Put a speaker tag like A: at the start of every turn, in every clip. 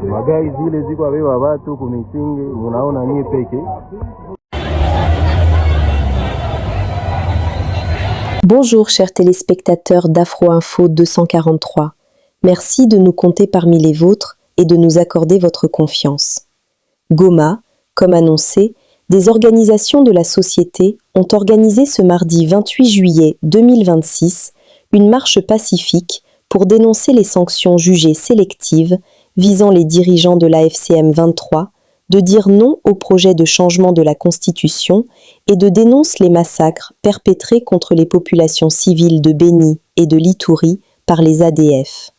A: Magari zile ziko abeba watu kumitingi, munaona nie peke.
B: Bonjour chers téléspectateurs d'Afro Info 243. Merci de nous compter parmi les vôtres et de nous accorder votre confiance. Goma, comme annoncé, des organisations de la société ont organisé ce mardi 28 juillet 2026 une marche pacifique pour dénoncer les sanctions jugées sélectives visant les dirigeants de l'AFCM 23, de dire non au projet de changement de la Constitution et de dénoncer les massacres perpétrés contre les populations civiles de Béni et de l'Ituri par les ADF.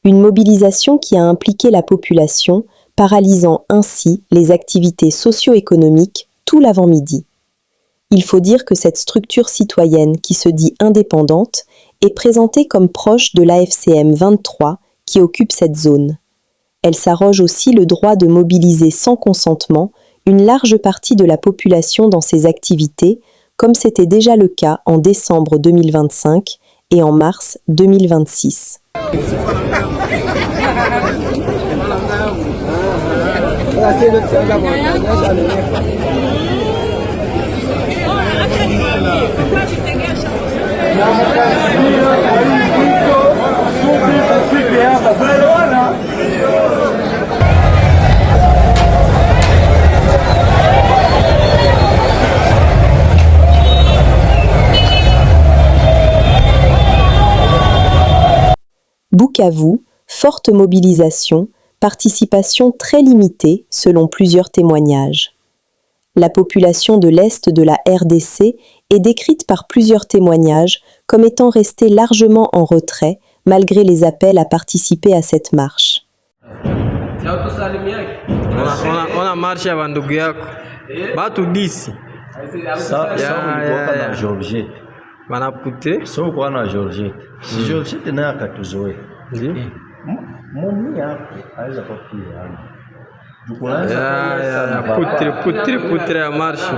B: Une mobilisation qui a impliqué la population, paralysant ainsi les activités socio-économiques tout l'avant-midi. Il faut dire que cette structure citoyenne qui se dit indépendante est présentée comme proche de l'AFCM 23 qui occupe cette zone. Elle s'arroge aussi le droit de mobiliser sans consentement une large partie de la population dans ses activités, comme c'était déjà le cas en décembre 2025 et en mars 2026. Bukavu, forte mobilisation, participation très limitée selon plusieurs témoignages. La population de l'Est de la RDC est décrite par plusieurs témoignages comme étant restée largement en retrait malgré les appels à participer à cette marche.
C: Ona marche ya bandugu yako batu disi
D: na Georgette
C: banapute
D: so kwa na Georgette si Georgette naye akatuzoea mimi hapo aweza kupia
C: putre ya marche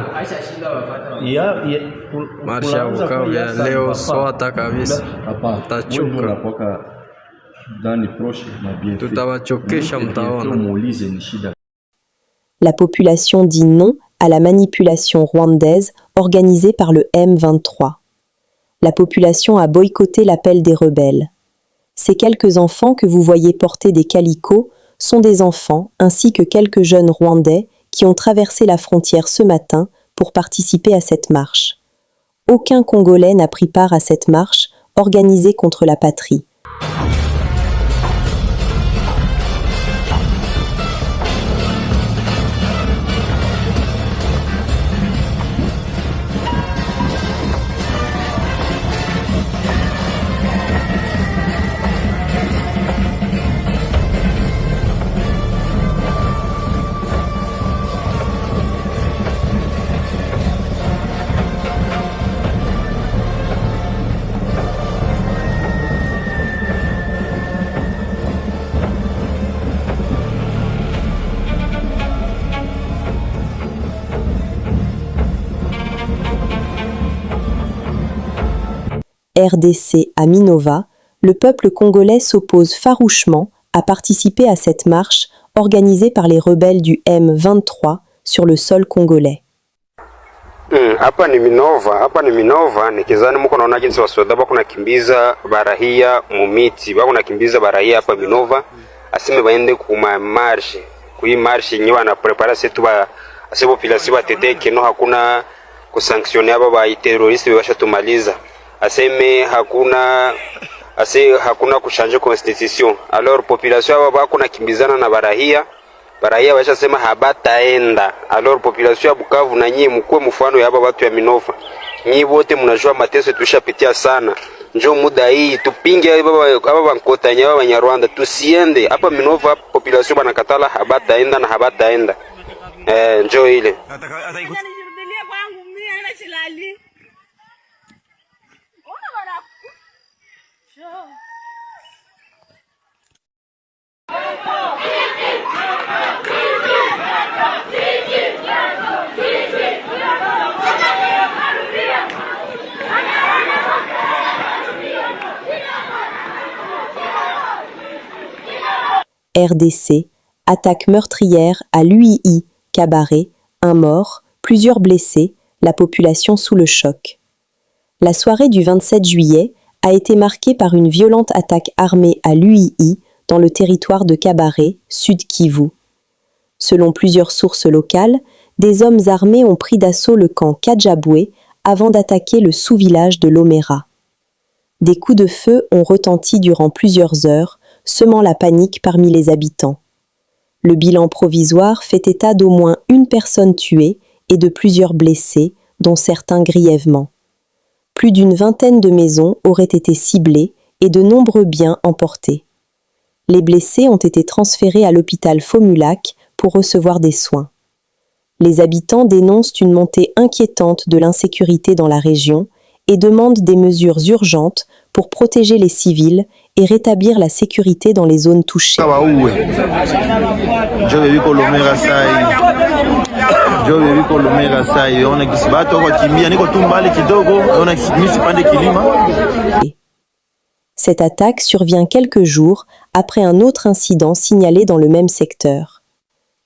C: marche ya Bukavu ya leo swata kabisa, tachuka tutawachokesha mtaona.
B: La population dit non à la manipulation rwandaise organisée par le M23. La population a boycotté l'appel des rebelles. Ces quelques enfants que vous voyez porter des calicots sont des enfants ainsi que quelques jeunes Rwandais qui ont traversé la frontière ce matin pour participer à cette marche. Aucun Congolais n'a pris part à cette marche organisée contre la patrie. RDC à Minova, le peuple congolais s'oppose farouchement à participer à cette marche organisée par les rebelles du M23 sur le sol congolais.
E: Hapa ni Minova, nikizani muko naona jinsi wasoda bako nakimbiza barahia mumiti, bako nakimbiza barahia hapa Minova, asime baende kuma marche. Kui marche nyewe na prepara setu ba ase population batete kino hakuna kusanktionea baba terroriste basha tumaliza. Aseme hakuna kushanje constitution. Alors population hapa bako nakimbizana na barahia washa sema habataenda. Alors population ya Bukavu na nyie mkue mfano ya hapa watu ya Minova. Nyie wote mnajua mateso tushapitia sana. Njoo muda hii tupinge hapa bankota nyawa Banyarwanda tusiende. Hapa Minova population banakatala habataenda na habataenda. Njoo ile.
B: RDC, attaque meurtrière à l'UII, Cabaret, un mort, plusieurs blessés, la population sous le choc. La soirée du 27 juillet a été marquée par une violente attaque armée à l'UII dans le territoire de Cabaret, Sud Kivu. Selon plusieurs sources locales, des hommes armés ont pris d'assaut le camp Kajabwe avant d'attaquer le sous-village de Lomera. Des coups de feu ont retenti durant plusieurs heures, semant la panique parmi les habitants. Le bilan provisoire fait état d'au moins une personne tuée et de plusieurs blessés, dont certains grièvement. Plus d'une vingtaine de maisons auraient été ciblées et de nombreux biens emportés. Les blessés ont été transférés à l'hôpital Fomulac pour recevoir des soins. Les habitants dénoncent une montée inquiétante de l'insécurité dans la région et demandent des mesures urgentes pour protéger les civils et rétablir la sécurité dans les zones touchées. Cette attaque survient quelques jours après un autre incident signalé dans le même secteur.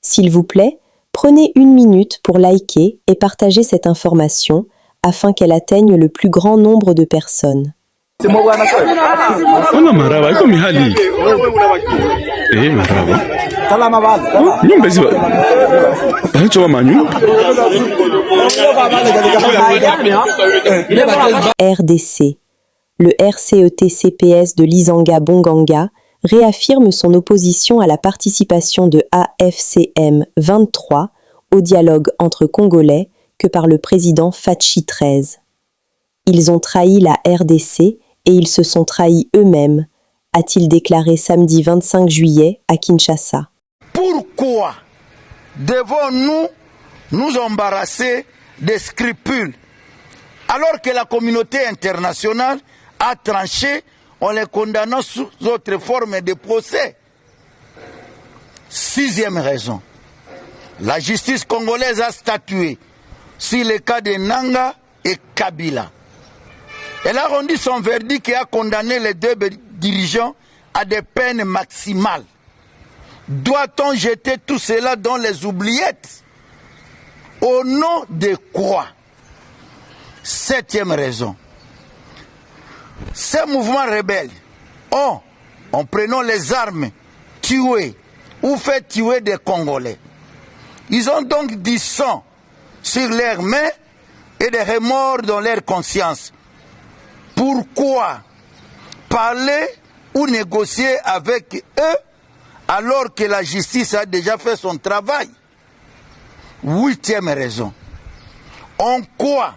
B: S'il vous plaît, prenez une minute pour liker et partager cette information afin qu'elle atteigne le plus grand nombre de personnes. RDC. Le RCET-CPS de Lizanga Bonganga réaffirme son opposition à la participation de AFCM 23 au dialogue entre Congolais que par le président Fachi XIII. Ils ont trahi la RDC et ils se sont trahis eux-mêmes, a-t-il déclaré samedi 25 juillet à Kinshasa.
F: Pourquoi devons-nous nous embarrasser des scrupules alors que la communauté internationale a tranché en les condamnant sous autre forme de procès? Sixième raison, la justice congolaise a statué sur le cas de Nanga et Kabila. Elle a rendu son verdict et a condamné les deux dirigeants à des peines maximales. Doit-on jeter tout cela dans les oubliettes? Au nom de quoi? Septième raison, ces mouvements rebelles ont, en prenant les armes, tué ou fait tuer des Congolais. Ils ont donc du sang sur leurs mains et des remords dans leur conscience. Pourquoi parler ou négocier avec eux alors que la justice a déjà fait son travail? Huitième raison, en quoi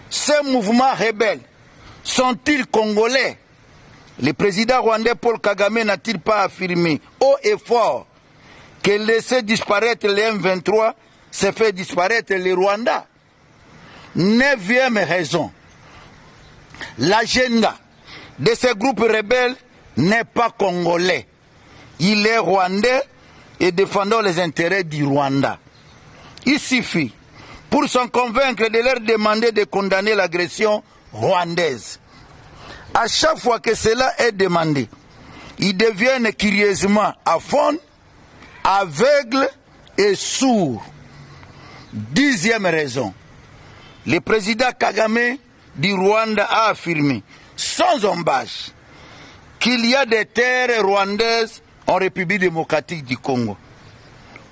F: ces mouvements rebelles sont-ils congolais? Le président rwandais Paul Kagame n'a-t-il pas affirmé haut et fort que laisser disparaître les M23, c'est fait disparaître les Rwandais? Neuvième raison, l'agenda de ces groupes rebelles n'est pas congolais. Il est rwandais et défendant les intérêts du Rwanda. Il suffit, pour s'en convaincre, de leur demander de condamner l'agression rwandaise. À chaque fois que cela est demandé, ils deviennent curieusement aphones, aveugles et sourds. Dixième raison, le président Kagame du Rwanda a affirmé, sans embâche, qu'il y a des terres rwandaises en République démocratique du Congo.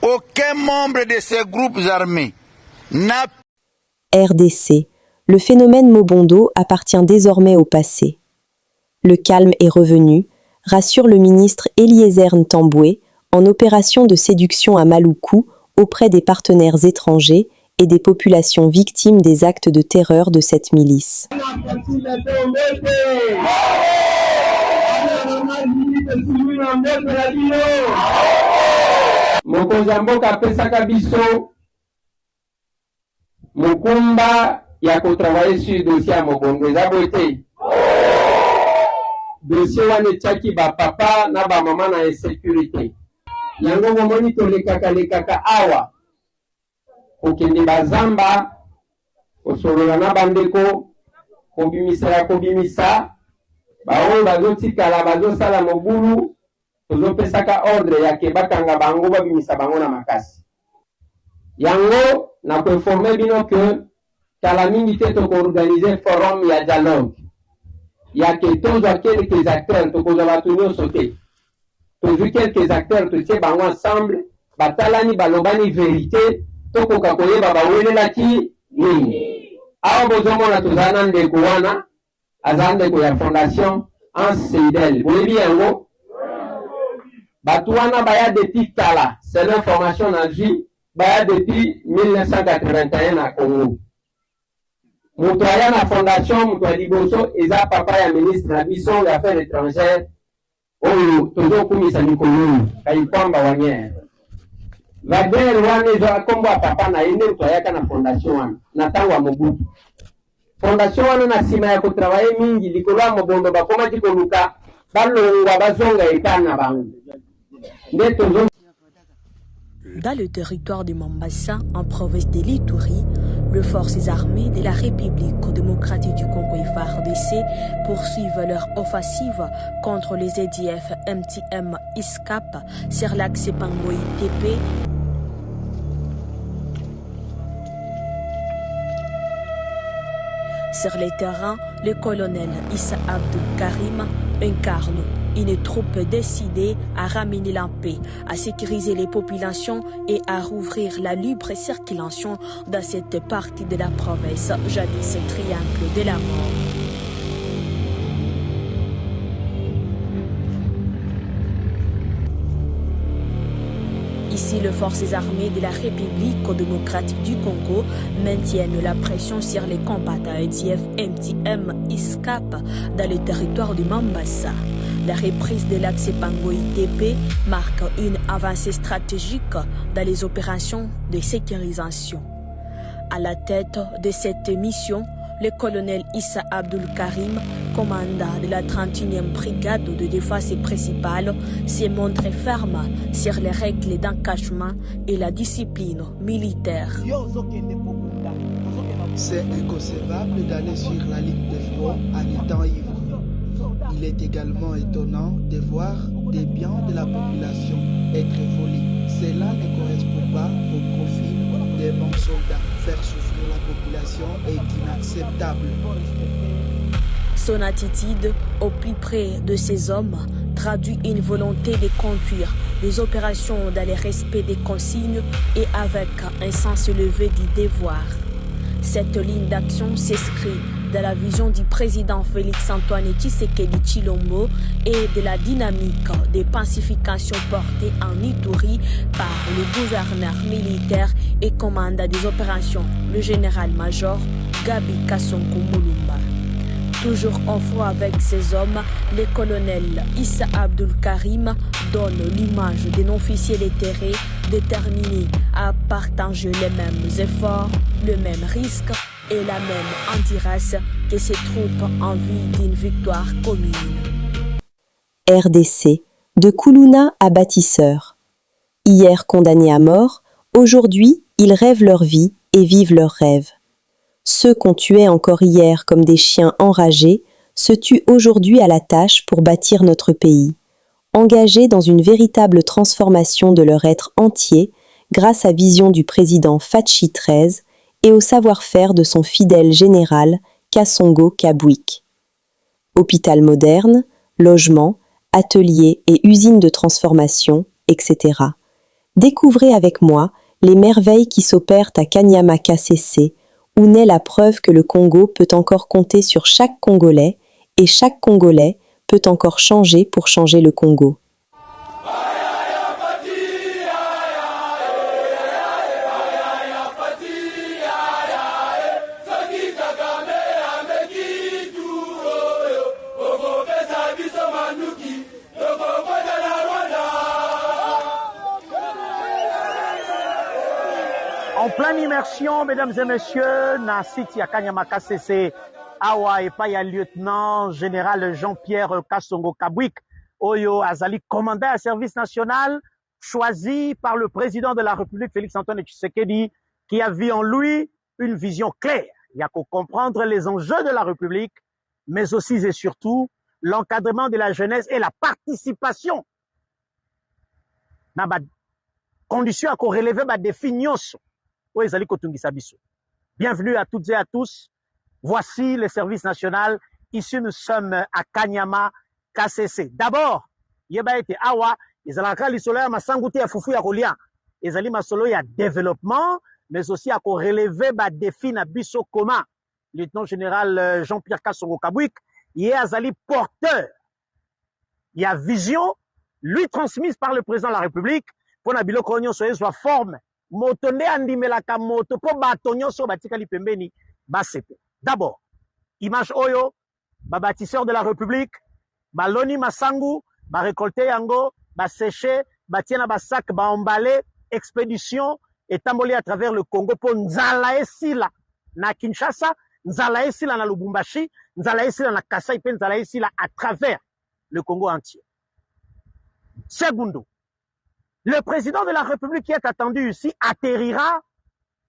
F: Aucun membre de ces groupes armés n'a...
B: RDC. Le phénomène Mobondo appartient désormais au passé. Le calme est revenu, rassure le ministre Eliezer Ntambwe, en opération de séduction à Maluku auprès des partenaires étrangers et des populations victimes des actes de terreur de cette milice.
G: Mokonzi ya mboka apesaka biso mokumba ya kotravaille sur dossier ya Mobondo eza boye te. Dossier wana etiaki bapapa na bamama na insécurité. Yango bomoni tolekaka awa kokende bazamba kosolola na bandeko kobimisa baoyo bazotikala bazosala mobulu tozopesaka ordre ya ke bakanga bango babimisa bango na makasi. Yango na koinforme bino ke kala mingi te tokoorganize forum ya dialogue ya ke tozwa quelques acteurs tokozwa bato nyonso te tozwi quelques acteurs totie bango ensemble batalani balobani vérité tokoka koyeba bawelelaki nini. Awa bozomona tozala na ndeko wana aza ndeko ya fondation Anse Seidel boyebi yango bato wana baya depuis kala c'est l'information na zwi baya depuis 1981 na Congo. Moto aya na fondation moto ya liboso eza papa ya ministre na biso ya affaires étrangères oyo tozokumisa mikolo Kayipamba Wanyere. Wagner wana ezwa kombo ya papa na ye nde moto ayaka na fondation wana na ntango ya Mobutu. Fondation wana na nsima ya kotravaye mingi likolo ya mobondo bakomaki koluka balongwa bazonga etat na bango nde tozo.
H: Dans le territoire de Mombasa, en province de l'Ituri, les forces armées de la République démocratique du Congo FARDC poursuivent leur offensive contre les EDF MTM ISCAP sur l'axe Bangoï-TP. Sur les terrains, le colonel Issa Abdul Karim incarne une troupe décidée à ramener la paix, à sécuriser les populations et à rouvrir la libre circulation dans cette partie de la province, jadis triangle de la mort. Ici, les forces armées de la République démocratique du Congo maintiennent la pression sur les combattants EDF MTM ISCAP dans le territoire de Mombasa. La reprise de l'axe Bangoï-TP marque une avancée stratégique dans les opérations de sécurisation. À la tête de cette mission, le colonel Issa Abdul Karim, commandant de la 31e brigade de défense principale, s'est montré ferme sur les règles d'encashment et la discipline militaire.
I: C'est inconcevable d'aller sur la ligne de front en étant ivre. Il est également étonnant de voir des biens de la population être volés. Cela ne correspond pas au profil des bons soldats. Faire souffrir la population est inacceptable.
H: Son attitude au plus près de ces hommes traduit une volonté de conduire les opérations dans le respect des consignes et avec un sens élevé du devoir. Cette ligne d'action s'inscrit dans la vision du président Félix-Antoine Tshisekedi Tshilombo et de la dynamique de pacification portée en Ituri par le gouverneur militaire et commandant des opérations, le général-major Gabi Kasongo Mulumba. Toujours en froid avec ces hommes, le colonel Issa Abdul Karim donne l'image d'un officier déterré déterminé à partager les mêmes efforts, le même risque et la même endurance que ses troupes en vue d'une victoire commune.
B: RDC, de Koulouna à bâtisseur. Hier condamnés à mort, aujourd'hui ils rêvent leur vie et vivent leurs rêves. Ceux qu'on tuait encore hier comme des chiens enragés se tuent aujourd'hui à la tâche pour bâtir notre pays, engagés dans une véritable transformation de leur être entier grâce à vision du président Fachi XIII et au savoir-faire de son fidèle général Kasongo Kabwik. Hôpital moderne, logements, ateliers et usines de transformation, etc. Découvrez avec moi les merveilles qui s'opèrent à Kanyama-KCC, où naît la preuve que le Congo peut encore compter sur chaque Congolais et chaque Congolais peut encore changer pour changer le Congo.
J: En pleine immersion, mesdames et messieurs, na site ya Kanyama-KCC, awa epai ya lieutenant général Jean-Pierre Kasongo Kabwik, oyo azali commandant à service national, choisi par le président de la République, Félix-Antoine Tshisekedi, qui a vu en lui une vision claire. Il y a qu'à comprendre les enjeux de la République, mais aussi et surtout l'encadrement de la jeunesse et la participation na ba condition à relever ba défi nyonso oyo ezali kotungisa biso. Bienvenue à toutes et à tous. Voici le service national. Ici nous sommes à Kanyama KCC. D'abord, yeba ete awa ezalaka lisolo ya masangu te ya fufu ya kolia. Ezali masolo ya développement, mais aussi à relever ba défi na biso commun. Lieutenant général Jean-Pierre Kasongo Kabwik, il est azali porteur. Il y a vision, lui transmise par le président de la République, pour na biloko nyonso soit forme. Moto nde andimelaka moto po bato nyonso batikali pembeni basepe. D'abord, image oyo, ba bâtisseur de la République, baloni masangu, ba récolter yango, ba sécher, ba tiena ba sac, ba emballer, expédition, etamboli à travers le Congo pour nzala esila na Kinshasa, nzala esila na Lubumbashi, nzala esila na Kasai, pe nzala esila à travers le Congo entier. Segundo, le président de la République qui est attendu ici atterrira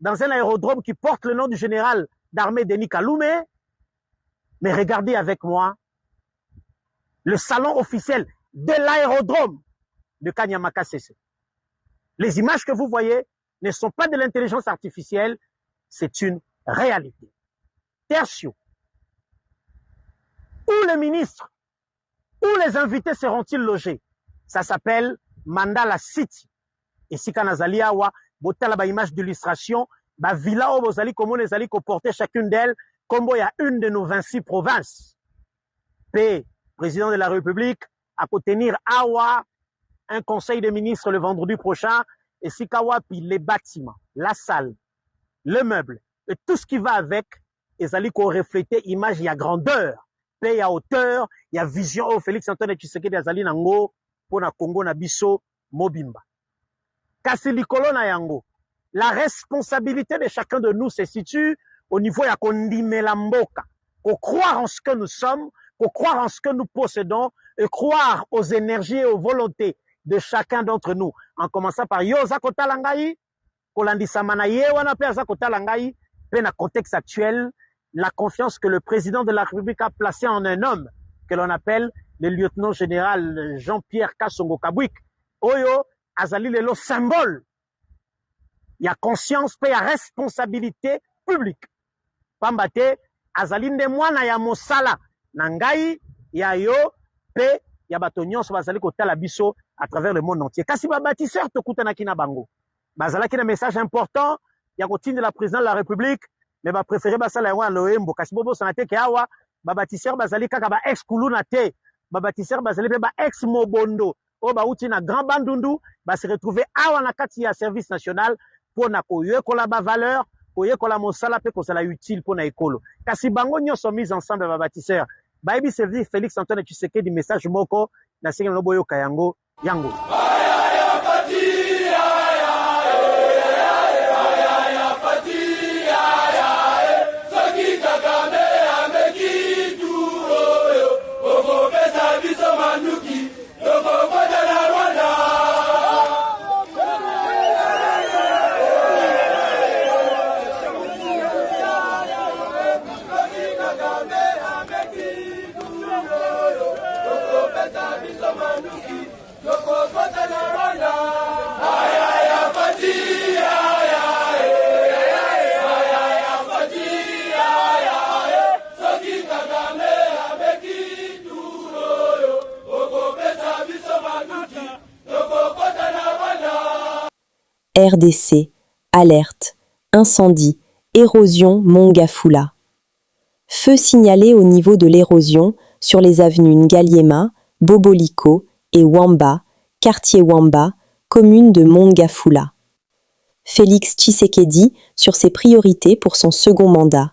J: dans un aérodrome qui porte le nom du général d'armée Denis Kalume. Mais regardez avec moi le salon officiel de l'aérodrome de Kanyama KCC. Les images que vous voyez ne sont pas de l'intelligence artificielle, c'est une réalité. Tertio, où les ministres, où les invités seront-ils logés? Ça s'appelle Mandala City. Et si Kanazali Awa, botala ba image d'illustration, ba villa o bozali komone ezali ko porter chacune d'elles, comme il y a une de nos 26 provinces. P, président de la République, à tenir Awa un conseil des ministres le vendredi prochain, et si Kawapi, les bâtiments, la salle, le meuble, et tout ce qui va avec, ezali ko refléter image, il y a grandeur, P, il y a hauteur, il y a vision, oh, Félix Antoine Tshisekedi azali nango, pour na Congo na biso mobimba. Kasi likolo na yango, la responsabilité de chacun de nous se situe au niveau ya kondimela mboka, qu'on croire en ce que nous sommes, qu'on croire en ce que nous possédons, et croire aux énergies et aux volontés de chacun d'entre nous, en commençant par yo za kotala ngai, kolandisama na ye wana pe za kotala ngai, pe na contexte actuel, la confiance que le président de la République a placée en un homme que l'on appelle le lieutenant général Jean-Pierre Kasongo Kabwik, oyo azali lelo symbole. Il y a conscience, il y a responsabilité publique. Pambate, azali nde mwana ya mosala, nangai, ya yo, pe, ya bato nyonso bazali kotala biso à travers le monde entier. Kasi ba bâtisseur tokutana kina bango. Bazala kina message important, ya kotinde la président de la République, mais ba préféré basala yango loembo. Kasi bobo sanate ke awa, ba bâtisseur bazali kaka ba ex kuluna te. Ba bâtisseur bazali pe ba ex mobondo. O ba uti na grand bandundu, ba se retrouver awa na kati ya service national pour na koyekola ba valeur, koyekola mosala pe kosala utile pour na ekolo. Kasi bango nyonso mis ensemble ba bâtisseur. Ba ebi servir Félix Antoine Tshisekedi message moko na singa no boyoka yango yango.
B: RDC, alerte, incendie, érosion Mongafula. Feu signalé au niveau de l'érosion sur les avenues Ngaliema, Boboliko et Wamba, quartier Wamba, commune de Mongafula. Félix Tshisekedi sur ses priorités pour son second mandat.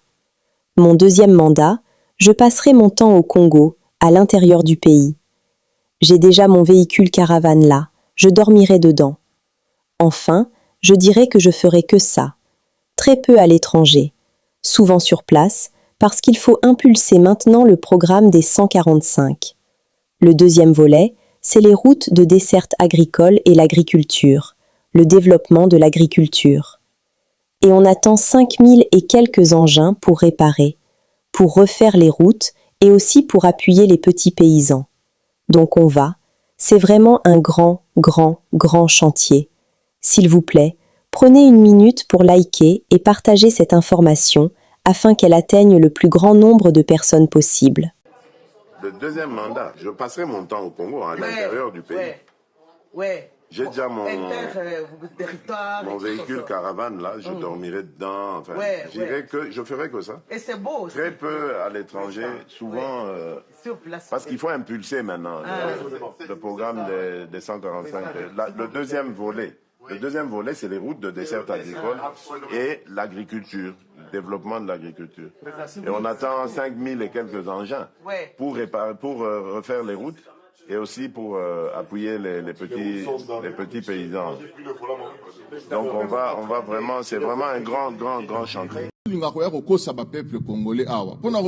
B: Mon deuxième mandat, je passerai mon temps au Congo, à l'intérieur du pays. J'ai déjà mon véhicule caravane là, je dormirai dedans. Enfin, je dirais que je ferai que ça. Très peu à l'étranger, souvent sur place, parce qu'il faut impulser maintenant le programme des 145. Le deuxième volet, c'est les routes de desserte agricole et l'agriculture, le développement de l'agriculture. Et on attend 5000 et quelques engins pour réparer, pour refaire les routes et aussi pour appuyer les petits paysans. Donc on va, C'est vraiment un grand, grand, grand chantier. S'il vous plaît, prenez une minute pour liker et partager cette information afin qu'elle atteigne le plus grand nombre de personnes possible.
K: Le deuxième mandat, je passerai mon temps au Congo, à l'intérieur du pays. J'ai déjà mon véhicule caravane là, je dormirai dedans. Enfin, je ferai que ça.
L: Et c'est beau aussi.
K: Très peu à l'étranger, souvent parce qu'il faut impulser maintenant le programme des 145. Le deuxième volet. Le deuxième volet, c'est les routes de dessert agricole et l'agriculture, le développement de l'agriculture. Et on attend 5000 et quelques engins pour refaire les routes et aussi pour appuyer les petits paysans. Donc on va vraiment, c'est vraiment un grand chantier.
M: peuple congolais awa pona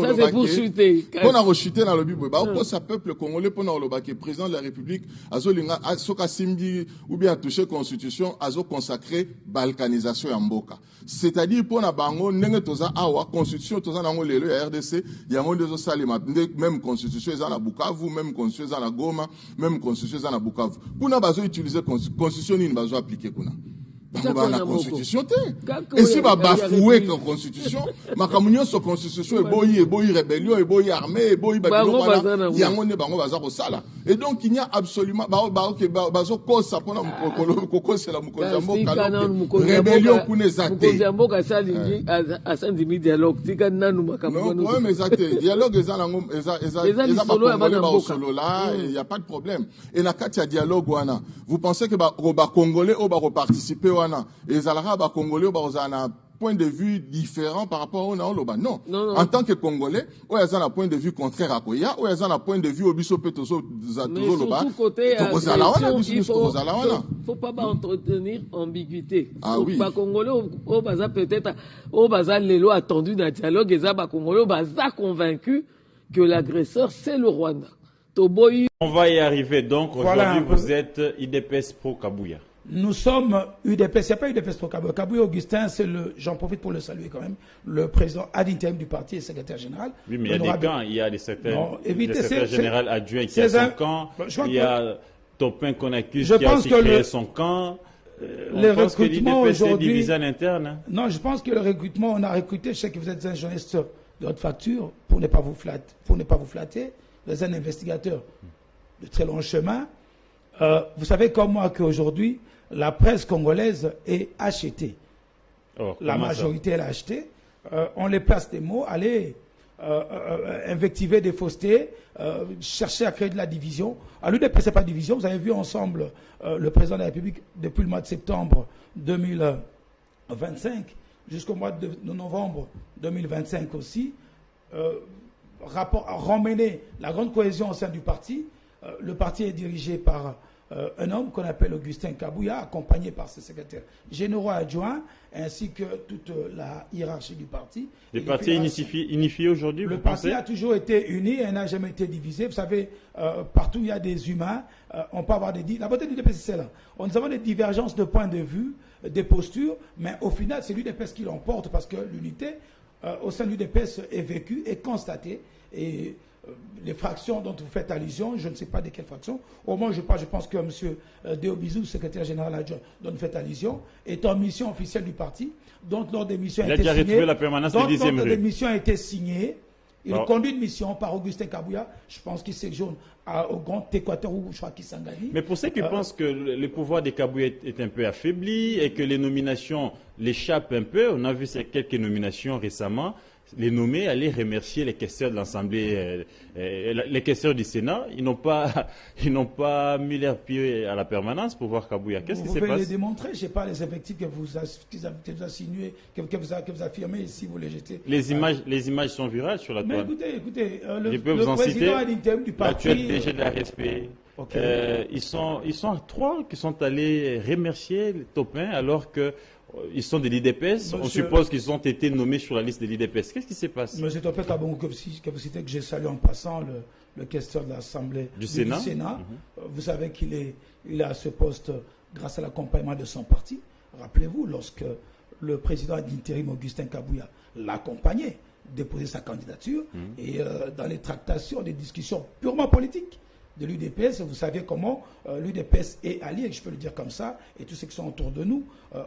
M: rechuter na lobi ba okosa peuple congolais pona olobaki président de la République azolinga soka simbi ou bien toucher constitution azo consacrer balkanisation ya mboka, c'est-à-dire pona bango ndenge toza awa constitution toza nango lelo ya RDC yango ndezo salima même constitution eza na Bukavu, même constitution eza na Goma, même constitution eza na Bukavu, kuna bazo utiliser constitution nini bazo appliquer kuna la constitution et si va bafouer la constitution makamunyo so constitution et boyi rébellion et boyi armée et boyi babilo yango ne bango baza ko sala, et donc il n'y a absolument bazo kosa pona kokosa la mukonzambo kaloke rébellion kuna zate mukonzambo ka salingi asandi dialogue tika nanu makamunyo non mais zate dialogue eza ba solo là, il y a pas de problème, et na kati ya dialogue wana vous pensez que ba congolais au ba participer et Zalara ba congolais ba un point de vue différent par rapport au Naoloba. Non. En tant que congolais, ou y a un point de vue contraire à Koya, ou y a un point de vue au biso petoso Zaloba.
L: Il faut pas entretenir ambiguïté.
M: Ah oui.
L: Ba congolais au baza peut-être au baza les lois attendues dans le dialogue, et ba congolais au baza convaincu que l'agresseur c'est le Rwanda.
N: On va y arriver donc. Aujourd'hui, vous êtes UDPS pro Kabouya.
O: Nous sommes UDPS, il n'y a pas UDPS pro Kabouya. Kabouya Augustin, c'est j'en profite pour le saluer quand même, le président ad interim du parti et secrétaire général.
N: Oui, mais il y a des camps, il y a des secrétaires général adjoint qui a son camp, il y a Topin qu'on accuse qui a aussi créé son camp.
O: Les recrutements aujourd'hui...
N: divisé à l'interne.
O: Non, je pense que le recrutement, on a recruté, je sais que vous êtes un journaliste de haute facture, pour ne pas vous flatter, vous êtes un investigateur de très long chemin. Vous savez comme moi qu'aujourd'hui, la presse congolaise est achetée. La majorité elle est achetée. On les place des mots, aller invectiver des faussetés, chercher à créer de la division. À l'UDPS, ce n'est pas de division. Vous avez vu ensemble le président de la République depuis le mois de septembre 2025 jusqu'au mois de novembre 2025 aussi, ramener la grande cohésion au sein du parti. Le parti est dirigé par un homme qu'on appelle Augustin Kabouya, accompagné par ses secrétaires généraux adjoints, ainsi que toute la hiérarchie du parti.
N: Le parti est unifié aujourd'hui,
O: le parti a toujours été uni et n'a jamais été divisé. Vous savez, partout où il y a des humains, on peut avoir des... La beauté du DPS, c'est là. Nous avons des divergences de points de vue, des postures, mais au final, c'est l'UDPS qui l'emporte parce que l'unité au sein de l'UDPS est vécue, est constatée. Et les fractions dont vous faites allusion, je ne sais pas de quelle fraction, au moins je pense que M. Deobizou, secrétaire général adjoint, dont vous faites allusion, est en mission officielle du parti, dont lors des missions a été signées, il conduit une mission par Augustin Kabouya, je pense qu'il séjourne au Grand Équateur ou je crois qu'il s'engage.
N: Mais pour ceux qui pensent que le pouvoir de Kabouya est un peu affaibli et que les nominations l'échappent un peu, on a vu ces quelques nominations récemment, les nommer, aller remercier les questeurs de l'Assemblée, les questeurs du Sénat, ils n'ont pas mis leur pied à la permanence pour voir Kabouya. Qu'est-ce qui se passe?
O: Vous pouvez les démontrer, je ne sais pas les effectifs que vous insinuez, que vous affirmez ici, vous les jetez.
N: Les images sont virales sur la toile.
O: Mais écoutez,
N: le président ad
O: interim du parti,
N: l'actuel DG de la RSP, ils sont trois qui sont allés remercier les Topin alors que ils sont de l'IDPS, on suppose qu'ils ont été nommés sur la liste de l'IDPS. Qu'est-ce qui se passe?
O: Monsieur Topé Kabongo, que vous citez, que j'ai salué en passant, le questeur de l'Assemblée
N: du Sénat.
O: Vous savez qu'il est à ce poste grâce à l'accompagnement de son parti. Rappelez-vous, lorsque le président d'intérim Augustin Kabouya l'accompagnait, déposer sa candidature, et dans les tractations, des discussions purement politiques, de l'UDPS. Vous savez comment l'UDPS est allié, je peux le dire comme ça, et tous ceux qui sont autour de nous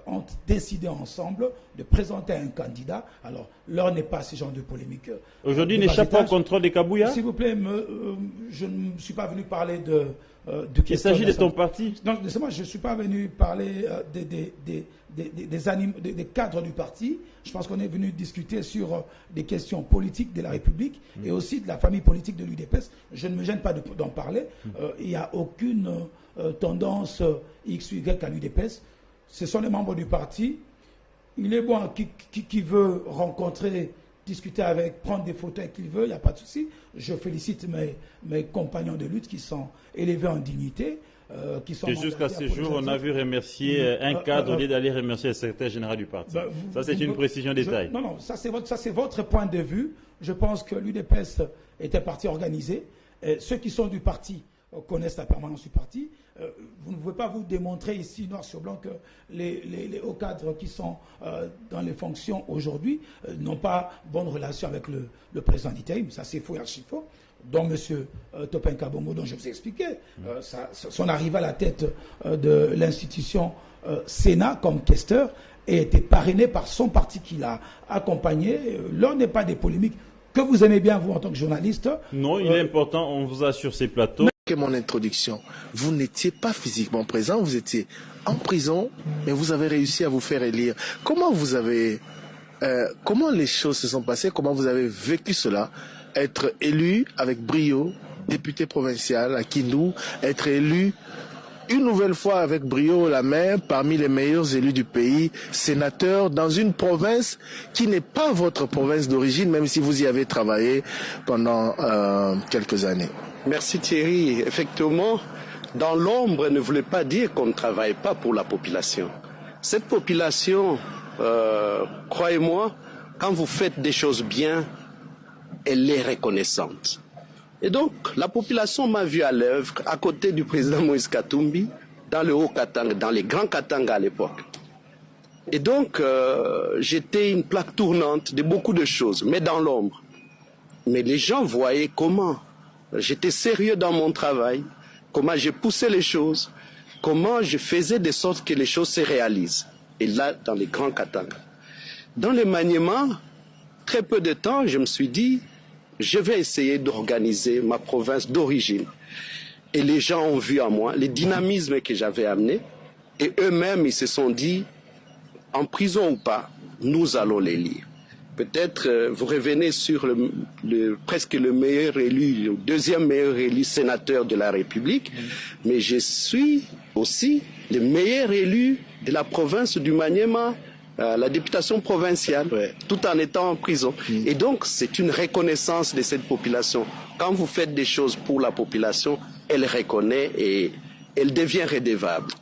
O: ont décidé ensemble de présenter un candidat. Alors, l'heure n'est pas ce genre de polémique.
N: Aujourd'hui, n'échappe pas au contrôle des Kabouya.
O: S'il vous plaît, je ne suis pas venu parler de
N: il s'agit de ton parti.
O: Non, laissez-moi, je ne suis pas venu parler des cadres du parti. Je pense qu'on est venu discuter sur des questions politiques de la République et aussi de la famille politique de l'UDPS. Je ne me gêne pas d'en parler. Il n'y a aucune tendance X ou Y à l'UDPS. Ce sont les membres du parti. Il est bon, qui veut rencontrer, discuter avec, prendre des photos avec qui veut, il n'y a pas de souci. Je félicite mes compagnons de lutte qui sont élevés en dignité.
N: Jusqu'à ce jour, on a vu remercier un cadre au lieu d'aller remercier le secrétaire général du parti. Ça, c'est une précision détail.
O: Non, ça c'est votre point de vue. Je pense que l'UDPS est un parti organisé. Et ceux qui sont du parti connaissent la permanence du parti. Vous ne pouvez pas vous démontrer ici, noir sur blanc, que les hauts cadres qui sont dans les fonctions aujourd'hui n'ont pas bonne relation avec le président d'intérim. Ça, c'est faux et archi faux. Dont M. Topin Kabongo, dont je vous ai expliqué, son arrivée à la tête de l'institution Sénat comme questeur a été parrainé par son parti qui l'a accompagné. L'heure n'est pas des polémiques que vous aimez bien, vous, en tant que journaliste.
N: Non, il est important, on vous a sur ces plateaux.
P: Mon introduction, vous n'étiez pas physiquement présent, vous étiez en prison, mais vous avez réussi à vous faire élire. Comment les choses se sont passées, comment vous avez vécu cela? Être élu avec brio, député provincial à Kindu, être élu une nouvelle fois avec brio la main parmi les meilleurs élus du pays, sénateur dans une province qui n'est pas votre province d'origine, même si vous y avez travaillé pendant quelques années.
Q: Merci Thierry. Effectivement, dans l'ombre ne voulait pas dire qu'on ne travaille pas pour la population. Cette population, croyez-moi, quand vous faites des choses bien, elle est reconnaissante. Et donc, la population m'a vu à l'œuvre, à côté du président Moïse Katumbi, dans le Haut-Katanga, dans les Grands Katanga à l'époque. Et donc, j'étais une plaque tournante de beaucoup de choses, mais dans l'ombre. Mais les gens voyaient comment j'étais sérieux dans mon travail, comment j'ai poussé les choses, comment je faisais de sorte que les choses se réalisent. Et là, dans les Grands Katanga. Dans les maniements, très peu de temps, je me suis dit, je vais essayer d'organiser ma province d'origine. Et les gens ont vu en moi le dynamisme que j'avais amené. Et eux-mêmes, ils se sont dit, en prison ou pas, nous allons les lire. Peut-être vous revenez sur presque le meilleur élu, le deuxième meilleur élu sénateur de la République. Mais je suis aussi le meilleur élu de la province du Maniema, la députation provinciale, tout en étant en prison. Et donc, c'est une reconnaissance de cette population. Quand vous faites des choses pour la population, elle reconnaît et elle devient redevable.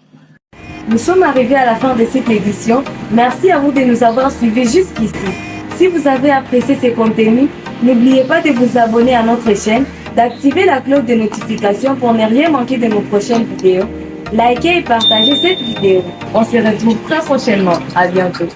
R: Nous sommes arrivés à la fin de cette édition. Merci à vous de nous avoir suivis jusqu'ici. Si vous avez apprécié ces contenus, n'oubliez pas de vous abonner à notre chaîne, d'activer la cloche de notification pour ne rien manquer de nos prochaines vidéos. Likez et partagez cette vidéo. On se retrouve très prochainement. À bientôt.